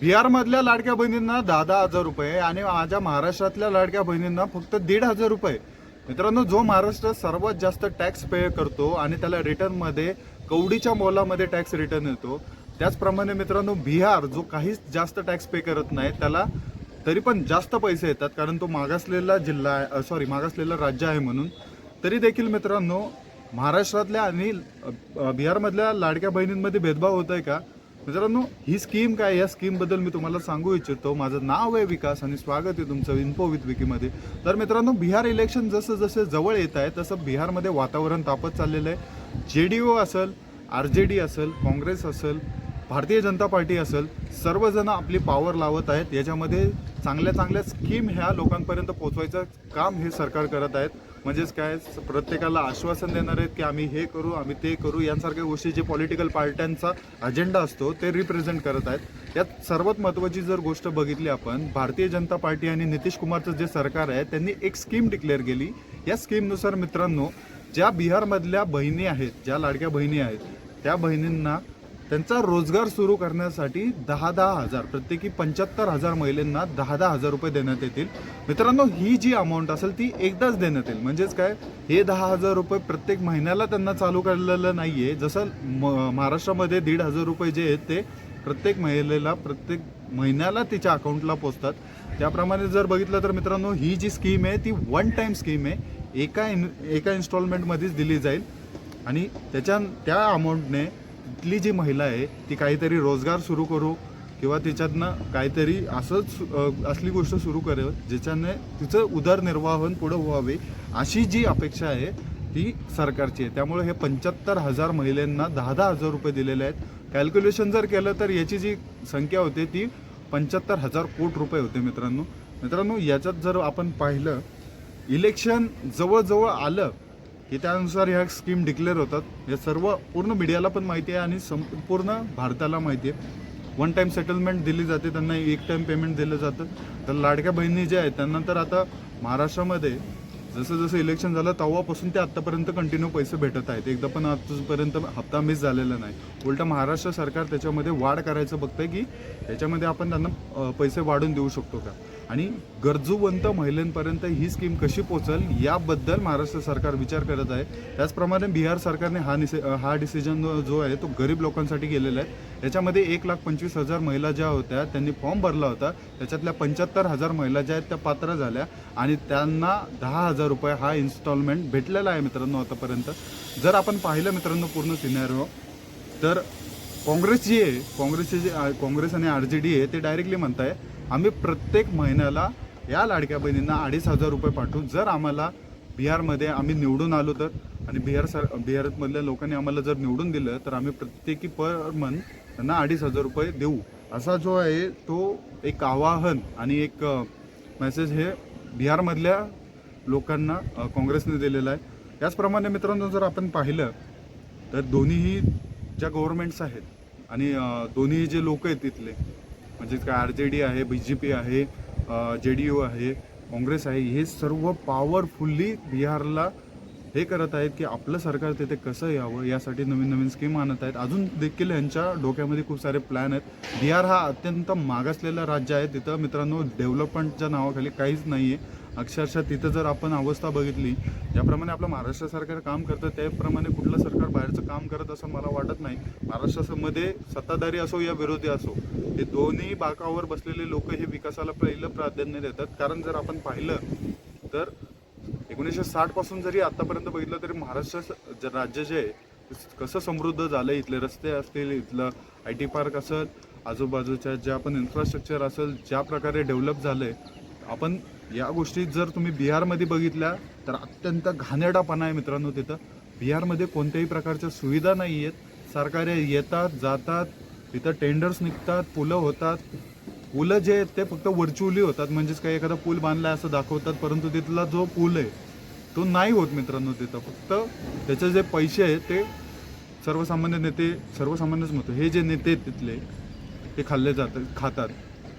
बिहारमधल्या लाडक्या बहिणींना 10,000 रुपये आणि माझ्या महाराष्ट्रातल्या लाडक्या बहिणींना फक्त 1,500 रुपये. मित्रांनो, जो महाराष्ट्र सर्वात जास्त टॅक्स पे करतो आणि त्याला रिटर्नमध्ये कवडीच्या मोलामध्ये टॅक्स रिटर्न येतो, त्याचप्रमाणे मित्रांनो बिहार जो काहीच जास्त टॅक्स पे करत नाही त्याला तरी पण जास्त पैसे येतात, कारण तो मागासलेला जिल्हा आहे, मागासलेलं राज्य आहे म्हणून. तरी देखील मित्रांनो महाराष्ट्रातल्या आणि बिहारमधल्या लाडक्या बहिणींमध्ये भेदभाव होत आहे का? मित्रांनो, ही स्कीम काय, या स्कीमबद्दल मी तुम्हाला सांगू इच्छितो. माझं नाव आहे विकास आणि स्वागत आहे तुमचं इन्फो विथ विकीमध्ये. तर मित्रांनो, बिहार इलेक्शन जसं जसं जवळ येत आहे तसं बिहारमध्ये वातावरण तापत चाललेलं आहे. JDU असेल, RJD असेल, काँग्रेस असेल, भारतीय जनता पार्टी असेल, सर्वजण आपली पॉवर लावत आहेत. याच्यामध्ये चांगल्या चांगल्या स्कीम ह्या लोकांपर्यंत पोहोचवायचं काम हे सरकार करत आहेत. म्हणजेच काय, प्रत्येकाला आश्वासन देणार आहेत की आम्ही हे करू, आम्ही ते करू, यांसारख्या गोष्टी जे पॉलिटिकल पार्ट्यांचा अजेंडा असतो ते रिप्रेझेंट करत आहेत. यात सर्वात महत्त्वाची जर गोष्ट बघितली आपण, भारतीय जनता पार्टी आणि नितीश कुमारचं जे सरकार आहे त्यांनी एक स्कीम डिक्लेअर केली. या स्कीमनुसार मित्रांनो, ज्या बिहारमधल्या बहिणी आहेत, ज्या लाडक्या बहिणी आहेत, त्या बहिणींना त्यांचा रोजगार सुरू करण्यासाठी 10,000 प्रत्येकी 75,000 महिलांना 10,000 रुपये देण्यात येतील. मित्रांनो, ही जी अमाऊंट असेल ती एकदाच देण्यात येईल. म्हणजेच काय, हे 10,000 रुपये प्रत्येक महिन्याला त्यांना चालू केलेलं नाही आहे. जसं महाराष्ट्रामध्ये 1,500 रुपये जे आहेत ते प्रत्येक महिलेला प्रत्येक महिन्याला तिच्या अकाउंटला पोचतात. त्याप्रमाणे जर बघितलं तर मित्रांनो, ही जी स्कीम आहे ती वन टाईम स्कीम आहे. एका इन्स्टॉलमेंटमध्येच दिली जाईल आणि त्या अमाऊंटने तिथली जी महिला आहे ती काहीतरी रोजगार सुरू करू किंवा तिच्यातनं काहीतरी असली गोष्ट सुरू करेल ज्याच्याने तिचं उदरनिर्वाहन पुढं व्हावे, अशी जी अपेक्षा आहे ती सरकारची आहे. त्यामुळे हे 75,000 महिलांना 10,000 रुपये दिलेले आहेत. कॅल्क्युलेशन जर केलं तर याची जी संख्या होते ती 75,000 कोटी रुपये होते. मित्रांनो, याच्यात जर आपण पाहिलं, इलेक्शन जवळजवळ आलं की त्यानुसार ह्या स्कीम डिक्लेअर होतात. हे सर्व पूर्ण मीडियाला पण माहिती आहे आणि संपूर्ण भारताला माहिती आहे. वन टाईम सेटलमेंट दिली जाते, त्यांना एक टाईम पेमेंट दिलं जातं. तर लाडक्या बहिणी ज्या आहेत त्यांना तर आता महाराष्ट्रामध्ये जसं जसं इलेक्शन झालं तेव्हापासून ते आत्तापर्यंत कंटिन्यू पैसे भेटत आहेत. एकदा पण आजपर्यंत हप्ता मिस झालेला नाही. उलटं महाराष्ट्र सरकार त्याच्यामध्ये वाढ करायचं बघतंय की त्याच्यामध्ये आपण त्यांना पैसे वाढून देऊ शकतो का, आणि गरजूवंत महिलांपर्यंत ही स्कीम कशी पोहोचेल याबद्दल महाराष्ट्र सरकार विचार करत आहे. त्याचप्रमाणे बिहार सरकारने हा डिसिजन जो आहे तो गरीब लोकांसाठी केलेला आहे. याच्यामध्ये 1,25,000 महिला ज्या होत्या त्यांनी फॉर्म भरला होता. त्याच्यातल्या 75,000 महिला ज्या आहेत त्या पात्र झाल्या आणि त्यांना 10,000 रुपये हा इन्स्टॉलमेंट भेटलेला आहे. मित्रांनो, आतापर्यंत जर आपण पाहिलं मित्रांनो पूर्ण सिनेरिओ, तर काँग्रेस आणि RJD आहे ते डायरेक्टली म्हणताय आम्ही प्रत्येक महिन्याला या लाडक्या बहिणींना 2,500 रुपये पाठवू. जर आम्हाला बिहारमध्ये आम्ही निवडून आलो तर, आणि बिहारमधल्या लोकांनी आम्हाला जर निवडून दिलं तर आम्ही प्रत्येकी पर मंथ त्यांना 2,500 रुपये देऊ. असा जो आहे तो एक आवाहन आणि एक मेसेज हे बिहारमधल्या लोकांना काँग्रेसने दिलेला आहे. त्याचप्रमाणे मित्रांनो, जर आपण पाहिलं तर दोन्हीही ज्या गव्हर्नमेंट्स आहेत आणि दोन्ही जे लोक आहेत तिथले, म्हणजेच काय RJD आहे, BJP आहे, JDU आहे, काँग्रेस आहे, हे सर्व पॉवरफुल्ली बिहारला हे करत आहेत की आपलं सरकार तिथे कसं यावं यासाठी नवीन नवीन स्कीम आणत आहेत. अजून देखील यांच्या डोक्यामध्ये खूप सारे प्लॅन आहेत. बिहार हा अत्यंत मागासलेला राज्य आहे. तिथं मित्रांनो डेव्हलपमेंटच्या नावाखाली काहीच नाही आहे. अक्षरशः तिथं जर आपण अवस्था बघितली, ज्याप्रमाणे आपलं महाराष्ट्र सरकार काम करतं त्याप्रमाणे कुठलं सरकार बाहेरचं काम करत असं मला वाटत नाही. महाराष्ट्रामध्ये सत्ताधारी असो या विरोधी असो, हे दोन्ही बाकावर बसलेले लोक हे विकासाला पहिलं प्राधान्य देतात. कारण जर आपण पाहिलं तर 1960 पासून जरी आतापर्यंत बघितलं तरी महाराष्ट्र राज्य जे आहे कसं समृद्ध झालं. इथले रस्ते असतील, इथलं IT पार्क असेल, आजूबाजूच्या ज्या पण इन्फ्रास्ट्रक्चर असेल, ज्या प्रकारे डेव्हलप झालं आहे, आपण या गोष्टी जर तुम्ही बिहारमध्ये बघितल्या तर अत्यंत घाणेरडापणा आहे. मित्रांनो, तिथं बिहारमध्ये कोणत्याही प्रकारच्या सुविधा नाही आहेत. सरकार येतात जातात, तिथं टेंडर्स निघतात, पुलं होतात. पुलं जे आहेत ते फक्त व्हर्च्युअली होतात, म्हणजेच काही एखादा पूल बांधला असं दाखवतात, परंतु तिथला जो पूल आहे तो नाही होत. मित्रांनो, तिथं फक्त त्याचे जे पैसे आहेत ते सर्वसामान्यच म्हणतो, हे जे नेते तिथले ते खातात.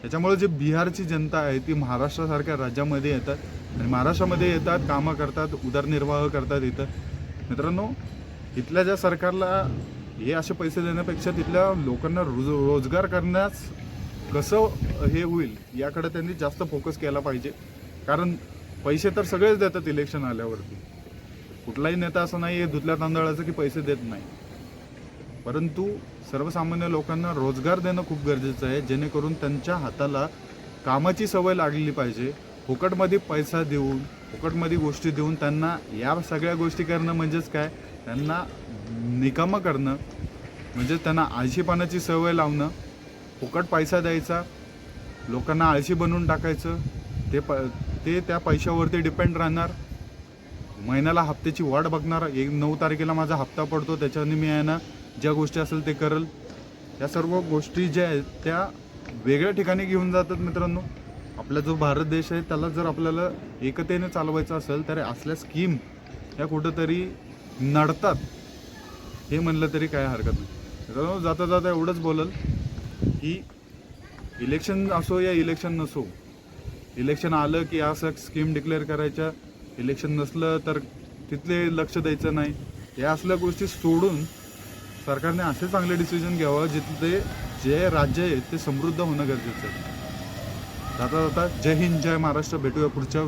त्याच्यामुळे जे बिहारची जनता आहे ती महाराष्ट्रासारख्या राज्यामध्ये येतात आणि महाराष्ट्रामध्ये येतात, कामं करतात, उदरनिर्वाह करतात. इथं मित्रांनो, इथल्या ज्या सरकारला हे असे पैसे देण्यापेक्षा तिथल्या लोकांना रोजगार करण्यास कसं हे होईल याकडे त्यांनी जास्त फोकस केला पाहिजे. कारण पैसे तर सगळेच देतात इलेक्शन आल्यावरती. कुठलाही नेता असं नाही आहे धुतल्या तांदळाचं की पैसे देत नाही. परंतु सर्वसामान्य लोकांना रोजगार देणं खूप गरजेचं आहे, जेणेकरून त्यांच्या हाताला कामाची सवय लागली पाहिजे. फुकटमध्ये पैसा देऊन, फुकटमध्ये गोष्टी देऊन त्यांना या सगळ्या गोष्टी करणं म्हणजेच काय, त्यांना निकामं करणं, म्हणजे त्यांना आळशीपणाची सवय लावणं. फुकट पैसा द्यायचा, लोकांना आळशी बनवून टाकायचं. ते त्या पैशावरती डिपेंड राहणार. महिन्याला हप्त्याची वाट बघणार. 9 तारखेला माझा हप्ता पडतो, त्याच्याने मी आहे ना ज्या गोष्टी असेल ते करल. या सर्व गोष्टी ज्या आहेत त्या वेगळ्या ठिकाणी घेऊन जातात मित्रांनो. आपला जो भारत देश आहे त्याला जर आपल्याला एकतेने चालवायचं असेल तर असल्या स्कीम या कुठंतरी नडतात, हे म्हणलं तरी काय हरकत नाही. मित्रांनो, जाता जाता एवढंच बोलल की इलेक्शन असो या इलेक्शन नसो, इलेक्शन आलं की असं स्कीम डिक्लेअर करायच्या, इलेक्शन नसलं तर तिथले लक्ष द्यायचं नाही. या असल्या गोष्टी सोडून सरकारने असे चांगले डिसिजन घ्यावं जिथे जे राज्य आहे ते समृद्ध होणं गरजेचं आहे. जाता जाता जय हिंद, जय महाराष्ट्र. भेटूया पुढच्या